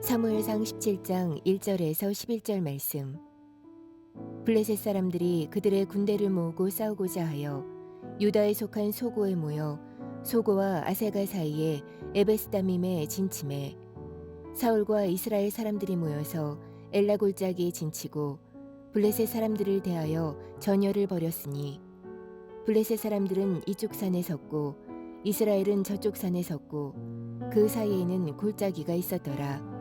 사무엘상 17장 1절에서 11절 말씀. 블레셋 사람들이 그들의 군대를 모으고 싸우고자 하여 유다에 속한 소고에 모여 소고와 아세가 사이에 에베스다밈에 진침해 사울과 이스라엘 사람들이 모여서 엘라 골짜기에 진치고 블레셋 사람들을 대하여 전열을 벌였으니 블레셋 사람들은 이쪽 산에 섰고 이스라엘은 저쪽 산에 섰고 그 사이에는 골짜기가 있었더라.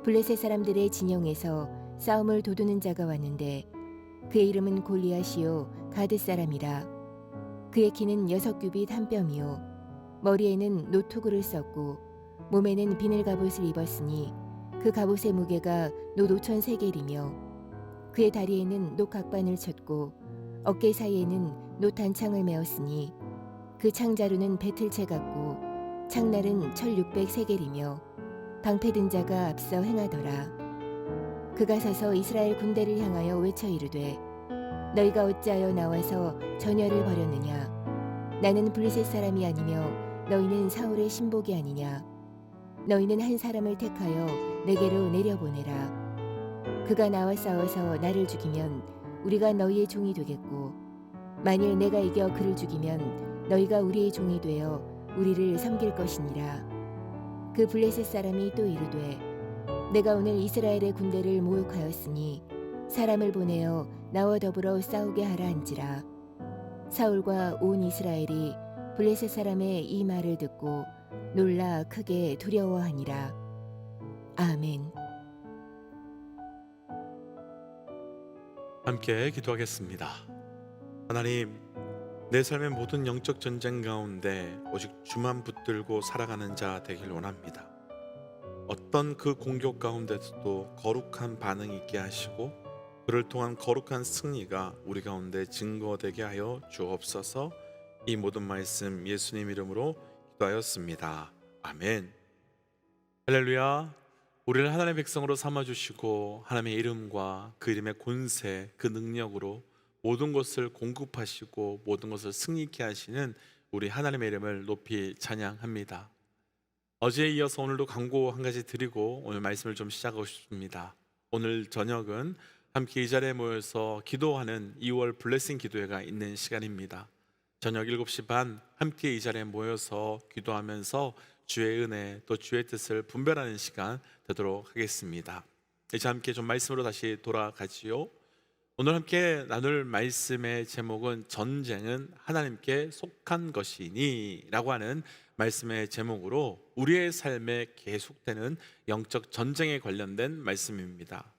블레셋 사람들의 진영에서 싸움을 도두는 자가 왔는데 그의 이름은 골리앗이요 가드 사람이라. 그의 키는 6규빗 한 뼘이요 머리에는 노토구를 썼고 몸에는 비늘 갑옷을 입었으니 그 갑옷의 무게가 노 5천 세겔이며 그의 다리에는 노 각반을 쳤고 어깨 사이에는 노 단창을 메었으니 그 창자루는 배틀채 같고 창날은 철 600 세겔이며 방패 든 자가 앞서 행하더라. 그가 서서 이스라엘 군대를 향하여 외쳐 이르되 너희가 어찌하여 나와서 전열을 벌였느냐. 나는 블레셋 사람이 아니며 너희는 사울의 신복이 아니냐. 너희는 한 사람을 택하여 내게로 내려보내라. 그가 나와 싸워서 나를 죽이면 우리가 너희의 종이 되겠고 만일 내가 이겨 그를 죽이면 너희가 우리의 종이 되어 우리를 섬길 것이니라. 그 블레셋 사람이 또 이르되 내가 오늘 이스라엘의 군대를 모욕하였으니 사람을 보내어 나와 더불어 싸우게 하라 한지라. 사울과 온 이스라엘이 블레셋 사람의 이 말을 듣고 놀라 크게 두려워하니라. 아멘. 함께 기도하겠습니다. 하나님, 내 삶의 모든 영적 전쟁 가운데 오직 주만 붙들고 살아가는 자 되길 원합니다. 어떤 그 공격 가운데서도 거룩한 반응이 있게 하시고 그를 통한 거룩한 승리가 우리 가운데 증거되게 하여 주옵소서. 이 모든 말씀 예수님 이름으로 기도하였습니다. 아멘. 할렐루야. 우리를 하나님의 백성으로 삼아주시고 하나님의 이름과 그 이름의 권세, 그 능력으로 모든 것을 공급하시고 모든 것을 승리케 하시는 우리 하나님의 이름을 높이 찬양합니다. 어제에 이어서 오늘도 광고 한 가지 드리고 오늘 말씀을 좀 시작하고 싶습니다. 오늘 저녁은 함께 이 자리에 모여서 기도하는 2월 블레싱 기도회가 있는 시간입니다. 저녁 7시 반 함께 이 자리에 모여서 기도하면서 주의 은혜 또 주의 뜻을 분별하는 시간 되도록 하겠습니다. 이제 함께 좀 말씀으로 다시 돌아가지요. 오늘 함께 나눌 말씀의 제목은 전쟁은 하나님께 속한 것이니 라고 하는 말씀의 제목으로 우리의 삶에 계속되는 영적 전쟁에 관련된 말씀입니다.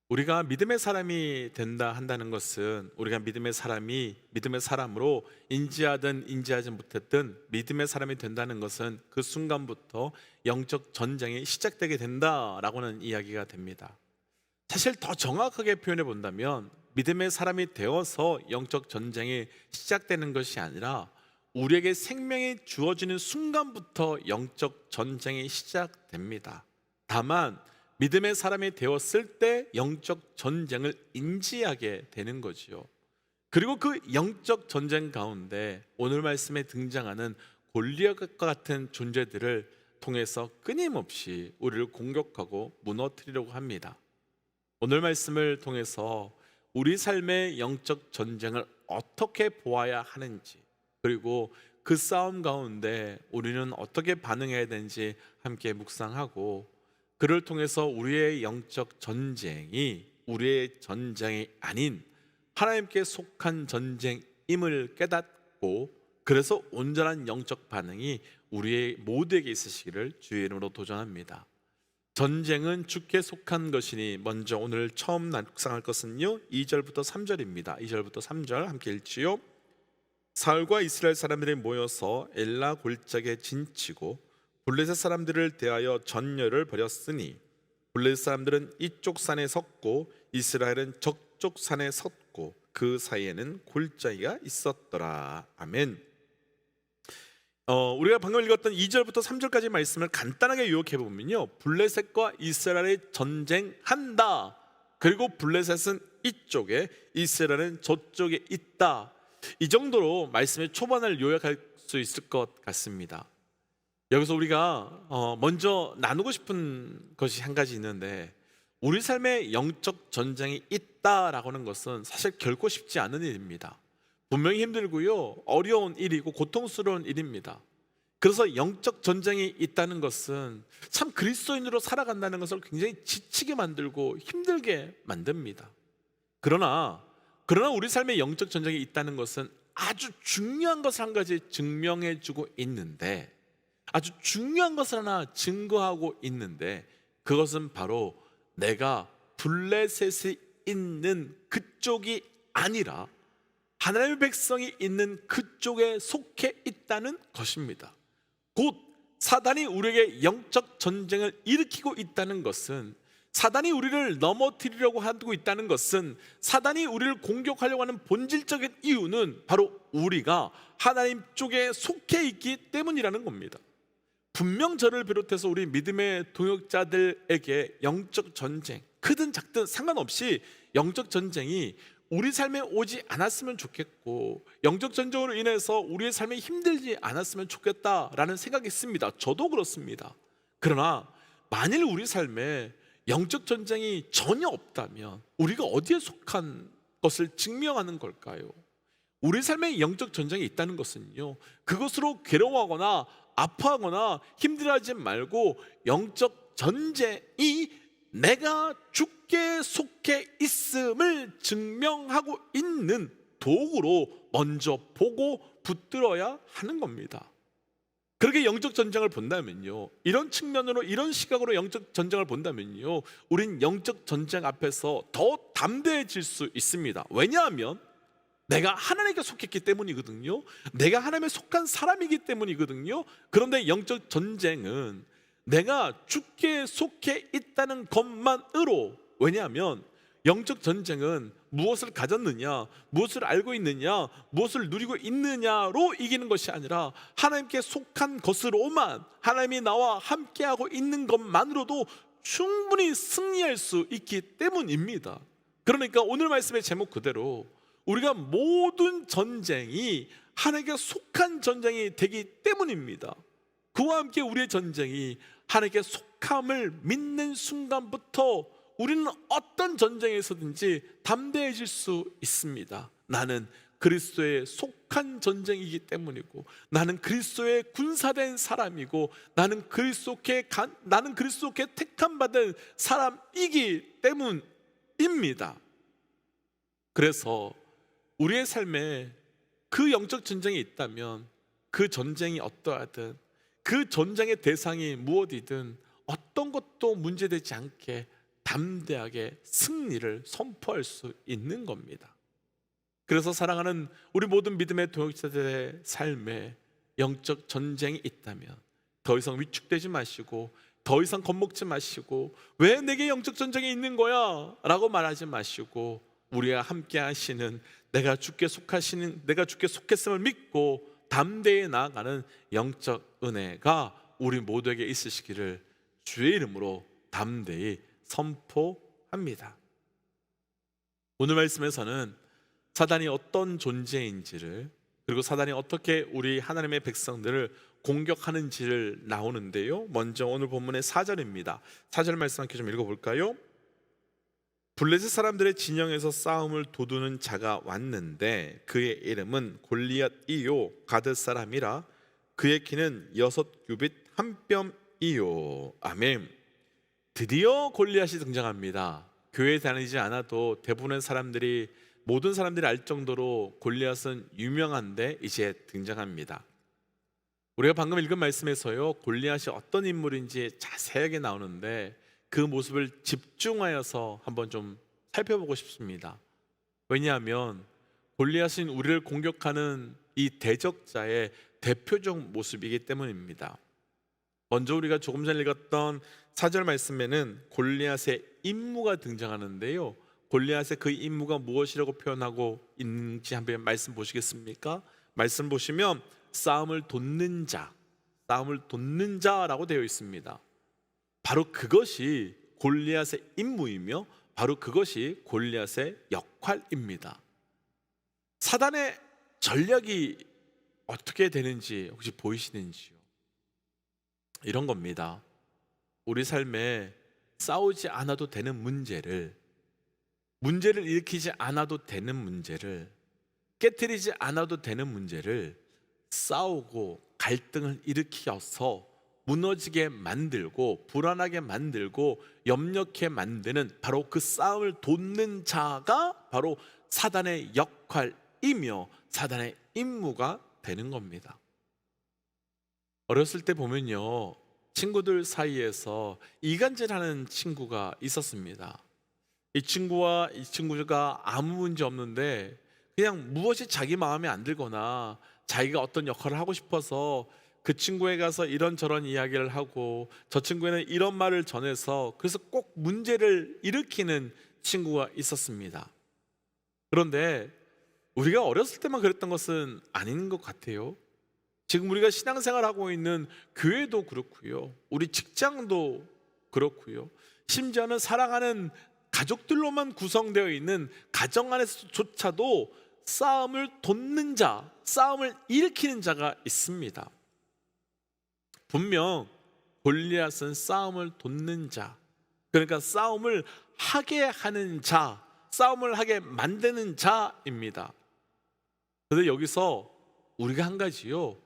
우리가 믿음의 사람이 된다 한다는 것은 우리가 믿음의 사람으로 인지하든 인지하지 못했든 믿음의 사람이 된다는 것은 그 순간부터 영적 전쟁이 시작되게 된다라고는 이야기가 됩니다. 사실 더 정확하게 표현해 본다면 믿음의 사람이 되어서 영적 전쟁이 시작되는 것이 아니라 우리에게 생명이 주어지는 순간부터 영적 전쟁이 시작됩니다. 다만 믿음의 사람이 되었을 때 영적 전쟁을 인지하게 되는 거지요. 그리고 그 영적 전쟁 가운데 오늘 말씀에 등장하는 골리앗과 같은 존재들을 통해서 끊임없이 우리를 공격하고 무너뜨리려고 합니다. 오늘 말씀을 통해서 우리 삶의 영적 전쟁을 어떻게 보아야 하는지, 그리고 그 싸움 가운데 우리는 어떻게 반응해야 되는지 함께 묵상하고, 그를 통해서 우리의 영적 전쟁이 우리의 전쟁이 아닌 하나님께 속한 전쟁임을 깨닫고, 그래서 온전한 영적 반응이 우리의 모두에게 있으시기를 주의 이름으로 도전합니다. 전쟁은 주께 속한 것이니, 먼저 오늘 처음 묵상할 것은요 2절부터 3절입니다. 2절부터 3절 함께 읽지요. 사울과 이스라엘 사람들이 모여서 엘라 골짜기에 진치고 블레셋 사람들을 대하여 전열을 벌였으니 블레셋 사람들은 이쪽 산에 섰고 이스라엘은 저쪽 산에 섰고 그 사이에는 골짜기가 있었더라. 아멘. 우리가 방금 읽었던 2절부터 3절까지 말씀을 간단하게 요약해 보면요, 블레셋과 이스라엘이 전쟁한다, 그리고 블레셋은 이쪽에 이스라엘은 저쪽에 있다, 이 정도로 말씀의 초반을 요약할 수 있을 것 같습니다. 여기서 우리가 먼저 나누고 싶은 것이 한 가지 있는데, 우리 삶에 영적 전쟁이 있다라고 하는 것은 사실 결코 쉽지 않은 일입니다. 분명히 힘들고요, 어려운 일이고 고통스러운 일입니다. 그래서 영적 전쟁이 있다는 것은 참 그리스도인으로 살아간다는 것을 굉장히 지치게 만들고 힘들게 만듭니다. 그러나 우리 삶에 영적 전쟁이 있다는 것은 아주 중요한 것을 한 가지 증명해 주고 있는데, 아주 중요한 것을 하나 증거하고 있는데, 그것은 바로 내가 블레셋에 있는 그쪽이 아니라 하나님의 백성이 있는 그쪽에 속해 있다는 것입니다. 곧 사단이 우리에게 영적 전쟁을 일으키고 있다는 것은, 사단이 우리를 넘어뜨리려고 하고 있다는 것은, 사단이 우리를 공격하려고 하는 본질적인 이유는 바로 우리가 하나님 쪽에 속해 있기 때문이라는 겁니다. 분명 저를 비롯해서 우리 믿음의 동역자들에게 영적 전쟁, 크든 작든 상관없이 영적 전쟁이 우리 삶에 오지 않았으면 좋겠고, 영적 전쟁으로 인해서 우리의 삶이 힘들지 않았으면 좋겠다라는 생각이 있습니다. 저도 그렇습니다. 그러나 만일 우리 삶에 영적 전쟁이 전혀 없다면 우리가 어디에 속한 것을 증명하는 걸까요? 우리 삶에 영적 전쟁이 있다는 것은요, 그것으로 괴로워하거나 아파하거나 힘들어하지 말고, 영적 전쟁이 내가 주께 속해 있음을 증명하고 있는 도구로 먼저 보고 붙들어야 하는 겁니다. 그렇게 영적 전쟁을 본다면요, 이런 측면으로, 이런 시각으로 영적 전쟁을 본다면요, 우린 영적 전쟁 앞에서 더 담대해질 수 있습니다. 왜냐하면 내가 하나님께 속했기 때문이거든요. 내가 하나님에 속한 사람이기 때문이거든요. 그런데 영적 전쟁은 내가 주께 속해 있다는 것만으로, 왜냐하면 영적 전쟁은 무엇을 가졌느냐, 무엇을 알고 있느냐, 무엇을 누리고 있느냐로 이기는 것이 아니라 하나님께 속한 것으로만, 하나님이 나와 함께하고 있는 것만으로도 충분히 승리할 수 있기 때문입니다. 그러니까 오늘 말씀의 제목 그대로 우리가 모든 전쟁이 하나님께 속한 전쟁이 되기 때문입니다. 그와 함께 우리의 전쟁이 하나님께 속함을 믿는 순간부터 우리는 어떤 전쟁에서든지 담대해질 수 있습니다. 나는 그리스도에 속한 전쟁이기 때문이고, 나는 그리스도의 군사된 사람이고, 나는 그리스도께 택함 받은 사람이기 때문입니다. 그래서 우리의 삶에 그 영적 전쟁이 있다면 그 전쟁이 어떠하든, 그 전쟁의 대상이 무엇이든 어떤 것도 문제되지 않게 담대하게 승리를 선포할 수 있는 겁니다. 그래서 사랑하는 우리 모든 믿음의 동역자들의 삶에 영적 전쟁이 있다면 더 이상 위축되지 마시고, 더 이상 겁먹지 마시고, 왜 내게 영적 전쟁이 있는 거야? 라고 말하지 마시고, 우리와 함께 하시는, 내가 주께 속했음을 믿고 담대히 나아가는 영적 은혜가 우리 모두에게 있으시기를 주의 이름으로 담대히 선포합니다. 오늘 말씀에서는 사단이 어떤 존재인지를, 그리고 사단이 어떻게 우리 하나님의 백성들을 공격하는지를 나오는데요, 먼저 오늘 본문의 4절입니다. 4절 말씀 함께 좀 읽어볼까요? 블레셋 사람들의 진영에서 싸움을 도두는 자가 왔는데 그의 이름은 골리앗이요 가드 사람이라, 그의 키는 6규빗 한 뼘이요. 아멘. 드디어 골리앗이 등장합니다. 교회에 다니지 않아도 대부분의 사람들이, 모든 사람들이 알 정도로 골리앗은 유명한데 이제 등장합니다. 우리가 방금 읽은 말씀에서요, 골리앗이 어떤 인물인지 자세하게 나오는데 그 모습을 집중하여서 한번 좀 살펴보고 싶습니다. 왜냐하면 골리앗은 우리를 공격하는 이 대적자의 대표적 모습이기 때문입니다. 먼저 우리가 조금 전에 읽었던 4절 말씀에는 골리앗의 임무가 등장하는데요, 골리앗의 그 임무가 무엇이라고 표현하고 있는지 한번 말씀 보시겠습니까? 말씀 보시면 싸움을 돕는 자라고 되어 있습니다. 바로 그것이 골리앗의 임무이며 바로 그것이 골리앗의 역할입니다. 사단의 전략이 어떻게 되는지 혹시 보이시는지요? 이런 겁니다. 우리 삶에 싸우지 않아도 되는 문제를 일으키지 않아도 되는 문제를, 깨트리지 않아도 되는 문제를 싸우고 갈등을 일으켜서 무너지게 만들고 불안하게 만들고 염려케 만드는 바로 그 싸움을 돋는 자가 바로 사단의 역할이며 사단의 임무가 되는 겁니다. 어렸을 때 보면요, 친구들 사이에서 이간질하는 친구가 있었습니다. 이 친구와 이 친구가 아무 문제 없는데 그냥 무엇이 자기 마음에 안 들거나 자기가 어떤 역할을 하고 싶어서 그 친구에 가서 이런저런 이야기를 하고 저 친구에는 이런 말을 전해서 그래서 꼭 문제를 일으키는 친구가 있었습니다. 그런데 우리가 어렸을 때만 그랬던 것은 아닌 것 같아요. 지금 우리가 신앙생활하고 있는 교회도 그렇고요, 우리 직장도 그렇고요, 심지어는 사랑하는 가족들로만 구성되어 있는 가정 안에서조차도 싸움을 돋는 자, 싸움을 일으키는 자가 있습니다. 분명 골리앗은 싸움을 돋는 자, 그러니까 싸움을 하게 하는 자, 싸움을 하게 만드는 자입니다. 그런데 여기서 우리가 한 가지요,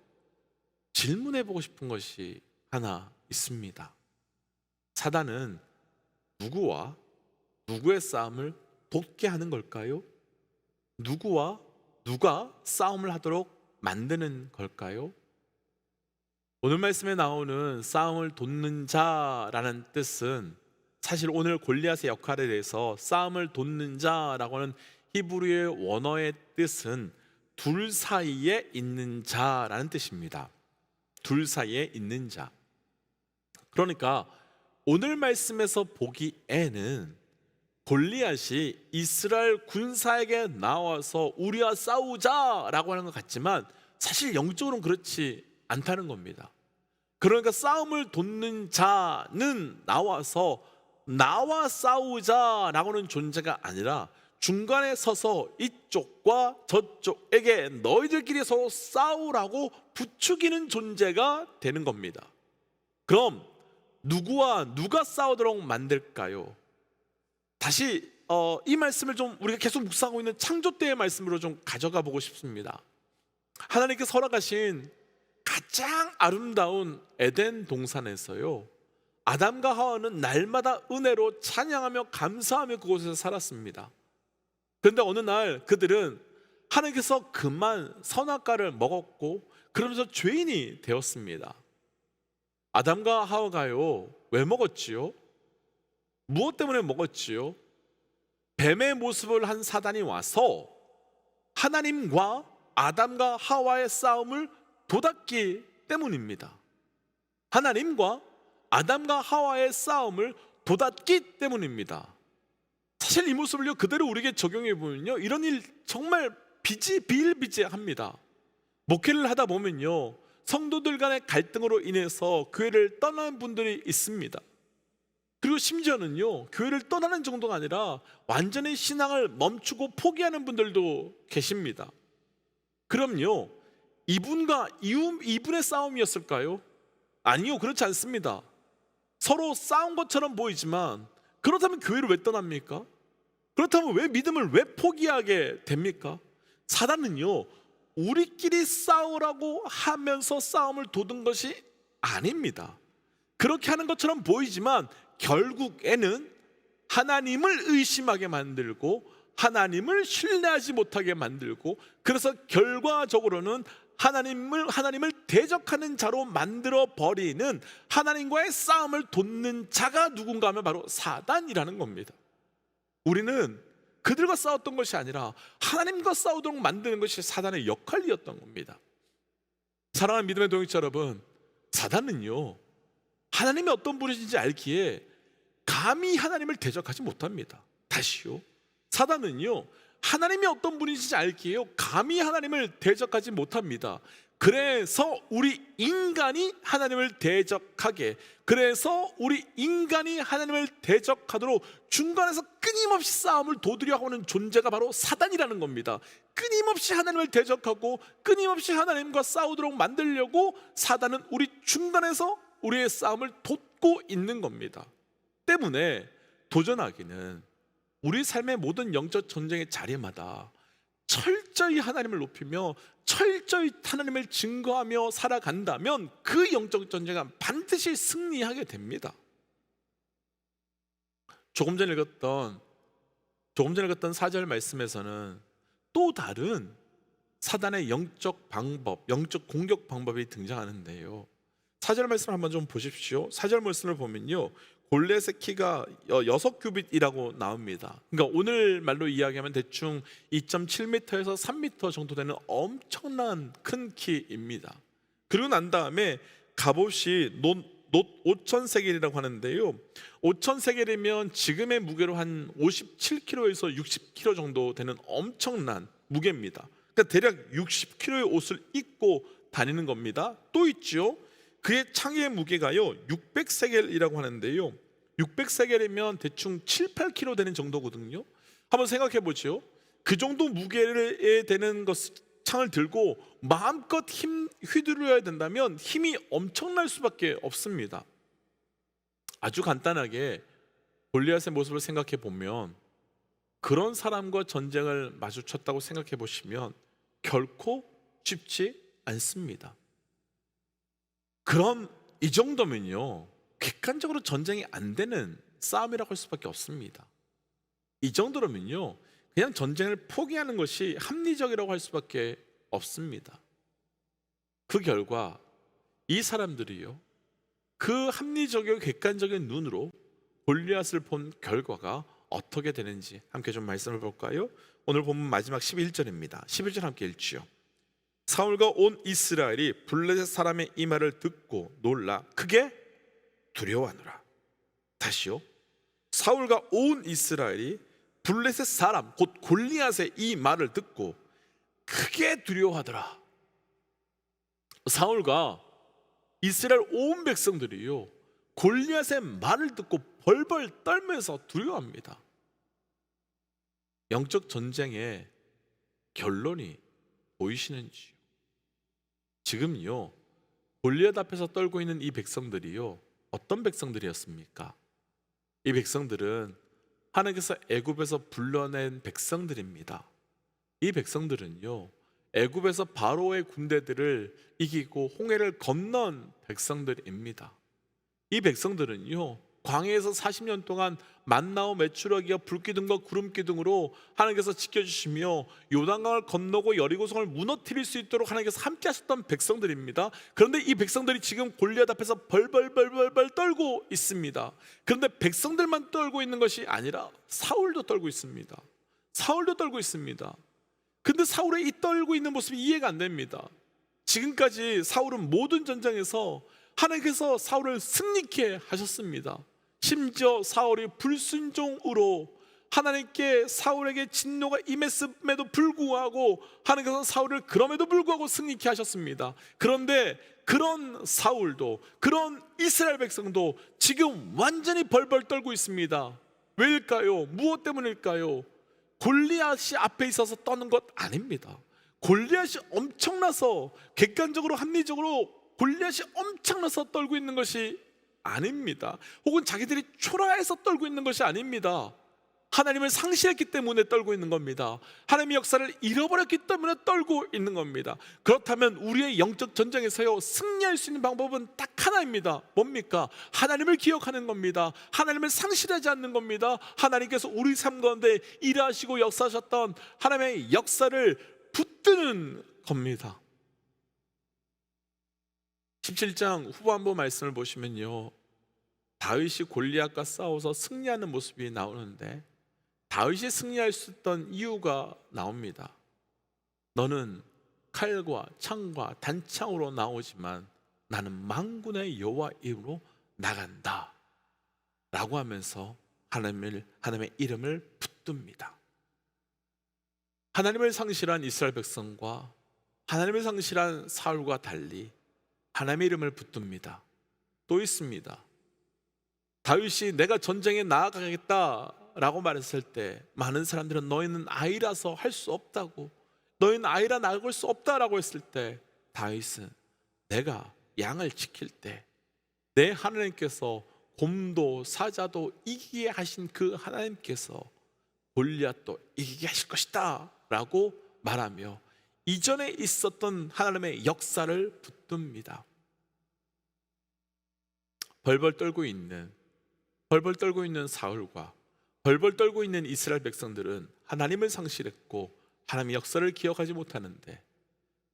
질문해 보고 싶은 것이 하나 있습니다. 사단은 누구와 누구의 싸움을 돋게 하는 걸까요? 누구와 누가 싸움을 하도록 만드는 걸까요? 오늘 말씀에 나오는 싸움을 돋는 자라는 뜻은 사실 오늘 골리앗의 역할에 대해서 싸움을 돋는 자라고 하는 히브리의 원어의 뜻은 둘 사이에 있는 자라는 뜻입니다. 둘 사이에 있는 자. 그러니까 오늘 말씀에서 보기에는 골리앗이 이스라엘 군사에게 나와서 우리와 싸우자라고 하는 것 같지만 사실 영적으로는 그렇지 않다는 겁니다. 그러니까 싸움을 돋는 자는 나와서 나와 싸우자라고 하는 존재가 아니라 중간에 서서 이쪽과 저쪽에게 너희들끼리 서로 싸우라고 부추기는 존재가 되는 겁니다. 그럼 누구와 누가 싸우도록 만들까요? 다시 이 말씀을 좀 우리가 계속 묵상하고 있는 창조 때의 말씀으로 좀 가져가 보고 싶습니다. 하나님께서 허락하신 가장 아름다운 에덴 동산에서요, 아담과 하와는 날마다 은혜로 찬양하며 감사하며 그곳에서 살았습니다. 그런데 어느 날 그들은 하나님께서 그만 선악과를 먹었고 그러면서 죄인이 되었습니다. 아담과 하와가요, 왜 먹었지요? 무엇 때문에 먹었지요? 뱀의 모습을 한 사단이 와서 하나님과 아담과 하와의 싸움을 돋았기 때문입니다. 하나님과 아담과 하와의 싸움을 돋았기 때문입니다. 사실 이 모습을요, 그대로 우리에게 적용해 보면요, 이런 일 정말 비일비재합니다. 목회를 하다 보면요, 성도들 간의 갈등으로 인해서 교회를 떠나는 분들이 있습니다. 그리고 심지어는요, 교회를 떠나는 정도가 아니라 완전히 신앙을 멈추고 포기하는 분들도 계십니다. 그럼요, 이분과 이분의 싸움이었을까요? 아니요, 그렇지 않습니다. 서로 싸운 것처럼 보이지만 그렇다면 교회를 왜 떠납니까? 그렇다면 왜 믿음을 왜 포기하게 됩니까? 사단은요, 우리끼리 싸우라고 하면서 싸움을 돋은 것이 아닙니다. 그렇게 하는 것처럼 보이지만 결국에는 하나님을 의심하게 만들고 하나님을 신뢰하지 못하게 만들고, 그래서 결과적으로는 하나님을 대적하는 자로 만들어 버리는, 하나님과의 싸움을 돋는 자가 누군가 하면 바로 사단이라는 겁니다. 우리는 그들과 싸웠던 것이 아니라 하나님과 싸우도록 만드는 것이 사단의 역할이었던 겁니다. 사랑하는 믿음의 동역자 여러분, 사단은요, 하나님이 어떤 분이신지 알기에 감히 하나님을 대적하지 못합니다. 다시요, 사단은요, 하나님이 어떤 분이신지 알기에요, 감히 하나님을 대적하지 못합니다. 그래서 우리 인간이 하나님을 대적하게, 그래서 우리 인간이 하나님을 대적하도록 중간에서 끊임없이 싸움을 도드려 하는 존재가 바로 사단이라는 겁니다. 끊임없이 하나님을 대적하고 끊임없이 하나님과 싸우도록 만들려고 사단은 우리 중간에서 우리의 싸움을 돋고 있는 겁니다. 때문에 도전하기는 우리 삶의 모든 영적 전쟁의 자리마다 철저히 하나님을 높이며 철저히 하나님을 증거하며 살아간다면 그 영적 전쟁은 반드시 승리하게 됩니다. 조금 전에 읽었던 4절 말씀에서는 또 다른 사단의 영적 방법, 영적 공격 방법이 등장하는데요. 4절 말씀을 한번 좀 보십시오. 4절 말씀을 보면요, 골리앗의 키가 6규빗이라고 나옵니다. 그러니까 오늘 말로 이야기하면 대충 2.7m에서 3m 정도 되는 엄청난 큰 키입니다. 그리고 난 다음에 갑옷이 놋 5,000세겔이라고 하는데요, 5,000세겔이면 지금의 무게로 한 57kg에서 60kg 정도 되는 엄청난 무게입니다. 그러니까 대략 60kg의 옷을 입고 다니는 겁니다. 또 있죠, 그의 창의 무게가요 600세겔이라고 하는데요, 600세겔이면 대충 7, 8kg 되는 정도거든요. 한번 생각해 보죠. 그 정도 무게에 되는 창을 들고 마음껏 휘두르야 된다면 힘이 엄청날 수밖에 없습니다. 아주 간단하게 골리앗의 모습을 생각해 보면, 그런 사람과 전쟁을 마주쳤다고 생각해 보시면 결코 쉽지 않습니다. 그럼 이 정도면요, 객관적으로 전쟁이 안 되는 싸움이라고 할 수밖에 없습니다. 이 정도라면요, 그냥 전쟁을 포기하는 것이 합리적이라고 할 수밖에 없습니다. 그 결과 이 사람들이요, 그 합리적이고 객관적인 눈으로 골리앗을 본 결과가 어떻게 되는지 함께 좀 말씀을 볼까요? 오늘 본문 마지막 11절입니다. 11절 함께 읽지요. 사울과 온 이스라엘이 블레셋 사람의 이 말을 듣고 놀라 크게 두려워하노라. 다시요. 사울과 온 이스라엘이 블레셋 사람 곧 골리앗의 이 말을 듣고 크게 두려워하더라. 사울과 이스라엘 온 백성들이요, 골리앗의 말을 듣고 벌벌 떨면서 두려워합니다. 영적 전쟁의 결론이 보이시는지요? 지금요, 골리앗 앞에서 떨고 있는 이 백성들이요, 어떤 백성들이었습니까? 이 백성들은 하나님께서 애굽에서 불러낸 백성들입니다. 이 백성들은요, 애굽에서 바로의 군대들을 이기고 홍해를 건넌 백성들입니다. 이 백성들은요, 광야에서 40년 동안 만나와 메추라기와 불기둥과 구름기둥으로 하나님께서 지켜주시며 요단강을 건너고 여리고성을 무너뜨릴 수 있도록 하나님께서 함께 하셨던 백성들입니다. 그런데 이 백성들이 지금 골리앗 앞에서 벌벌 떨고 있습니다. 그런데 백성들만 떨고 있는 것이 아니라 사울도 떨고 있습니다. 사울도 떨고 있습니다. 근데 사울의 이 떨고 있는 모습이 이해가 안 됩니다. 지금까지 사울은 모든 전쟁에서 하나님께서 사울을 승리케 하셨습니다. 심지어 사울이 불순종으로 하나님께 사울에게 진노가 임했음에도 불구하고 하나님께서 사울을 그럼에도 불구하고 승리케 하셨습니다. 그런데 그런 사울도, 그런 이스라엘 백성도 지금 완전히 벌벌 떨고 있습니다. 왜일까요? 무엇 때문일까요? 골리앗이 앞에 있어서 떠는 것 아닙니다. 골리앗이 엄청나서, 객관적으로 합리적으로 골리앗이 엄청나서 떨고 있는 것이 아닙니다. 혹은 자기들이 초라해서 떨고 있는 것이 아닙니다. 하나님을 상실했기 때문에 떨고 있는 겁니다. 하나님의 역사를 잃어버렸기 때문에 떨고 있는 겁니다. 그렇다면 우리의 영적 전쟁에서요, 승리할 수 있는 방법은 딱 하나입니다. 뭡니까? 하나님을 기억하는 겁니다. 하나님을 상실하지 않는 겁니다. 하나님께서 우리 삶 가운데 일하시고 역사하셨던 하나님의 역사를 붙드는 겁니다. 17장 후반부 말씀을 보시면요, 다윗이 골리앗과 싸워서 승리하는 모습이 나오는데, 다윗이 승리할 수 있던 이유가 나옵니다. 너는 칼과 창과 단창으로 나오지만 나는 만군의 여호와 이름으로 나간다 라고 하면서 하나님의 이름을 붙듭니다. 하나님을 상실한 이스라엘 백성과 하나님을 상실한 사울과 달리 하나님의 이름을 붙듭니다. 또 있습니다. 다윗이 내가 전쟁에 나아가겠다라고 말했을 때 많은 사람들은 너희는 아이라서 할 수 없다고, 너희는 아이라 나갈 수 없다라고 했을 때 다윗은 내가 양을 지킬 때, 내 하나님께서 곰도 사자도 이기게 하신 그 하나님께서 골리앗도 이기게 하실 것이다 라고 말하며 이전에 있었던 하나님의 역사를 붙듭니다. 벌벌 떨고 있는 사울과 벌벌 떨고 있는 이스라엘 백성들은 하나님을 상실했고 하나님의 역사를 기억하지 못하는데,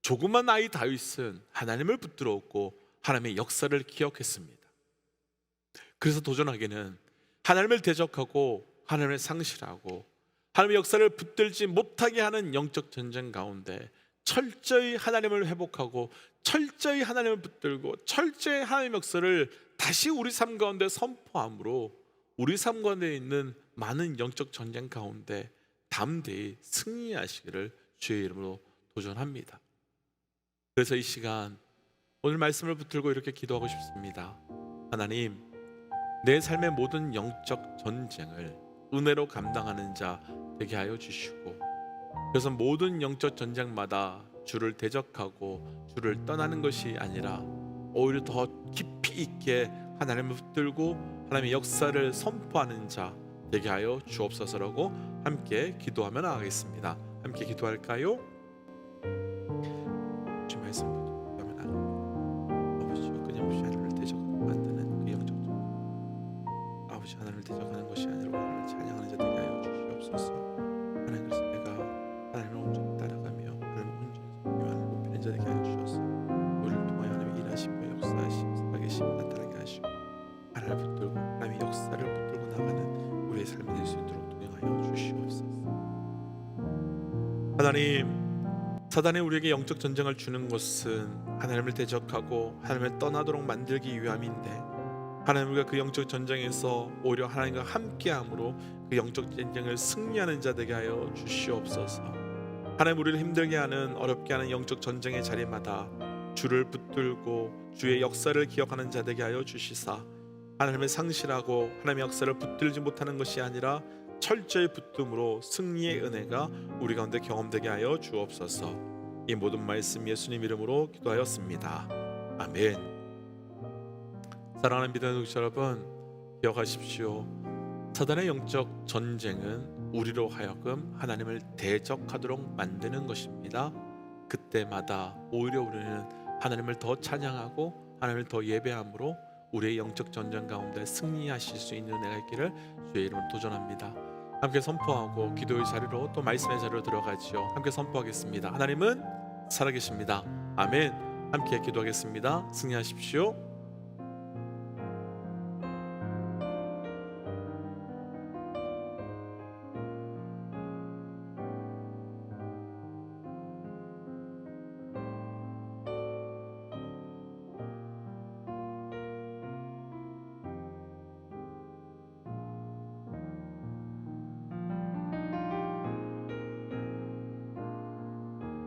조그만 아이 다윗은 하나님을 붙들었고 하나님의 역사를 기억했습니다. 그래서 도전하기는 하나님을 대적하고 하나님을 상실하고 하나님의 역사를 붙들지 못하게 하는 영적 전쟁 가운데 철저히 하나님을 회복하고 철저히 하나님을 붙들고 철저히 하나님의 역사를 다시 우리 삶 가운데 선포함으로 우리 삶 가운데 있는 많은 영적 전쟁 가운데 담대히 승리하시기를 주의 이름으로 도전합니다. 그래서 이 시간 오늘 말씀을 붙들고 이렇게 기도하고 싶습니다. 하나님, 내 삶의 모든 영적 전쟁을 은혜로 감당하는 자 되게 하여 주시고, 그래서 모든 영적 전쟁마다 주를 대적하고 주를 떠나는 것이 아니라 오히려 더 깊이 있게 하나님을 붙들고 하나님의 역사를 선포하는 자 되게 하여 주옵소서라고 함께 기도하며 나가겠습니다. 함께 기도할까요? 주 말씀 붙들면 아버지여, 끊임없이 하나님을 대적하고 만드는 그 영적 전쟁, 아버지 하나님을 대적하는 것이 아니라 하나님을 찬양하는 자 되게 하여 주시옵소서. 하나님, 그래서 내가 하나님을 온전히 따라가며 하나님을 온전히 섬기며 하나님을 높이는 자 되게 하여 주셔서 우리를 통하여 하나님의 일하시며 역사하시며 살아계시며 나타나게 하시고 하나님을 붙들고 하나님의 역사를 붙들고 나가는 우리의 삶이 될 수 있도록 동행하여 주시옵소서. 하나님, 사단이 우리에게 영적 전쟁을 주는 것은 하나님을 대적하고 하나님을 떠나도록 만들기 위함인데, 하나님, 우리가 그 영적 전쟁에서 오히려 하나님과 함께함으로 그 영적 전쟁을 승리하는 자 되게 하여 주시옵소서. 하나님, 우리를 힘들게 하는, 어렵게 하는 영적 전쟁의 자리마다 주를 붙들고 주의 역사를 기억하는 자 되게 하여 주시사, 하나님을 상실하고 하나님의 역사를 붙들지 못하는 것이 아니라 철저히 붙듦으로 승리의 은혜가 우리 가운데 경험되게 하여 주옵소서. 이 모든 말씀 예수님 이름으로 기도하였습니다. 아멘. 사랑하는 믿음의 독자 여러분, 기억하십시오. 사단의 영적 전쟁은 우리로 하여금 하나님을 대적하도록 만드는 것입니다. 그때마다 오히려 우리는 하나님을 더 찬양하고 하나님을 더 예배함으로 우리의 영적 전쟁 가운데 승리하실 수 있는 은혜가 있기를 주의 이름으로 도전합니다. 함께 선포하고 기도의 자리로 또 말씀의 자리로 들어가지요. 함께 선포하겠습니다. 하나님은 살아계십니다. 아멘. 함께 기도하겠습니다. 승리하십시오.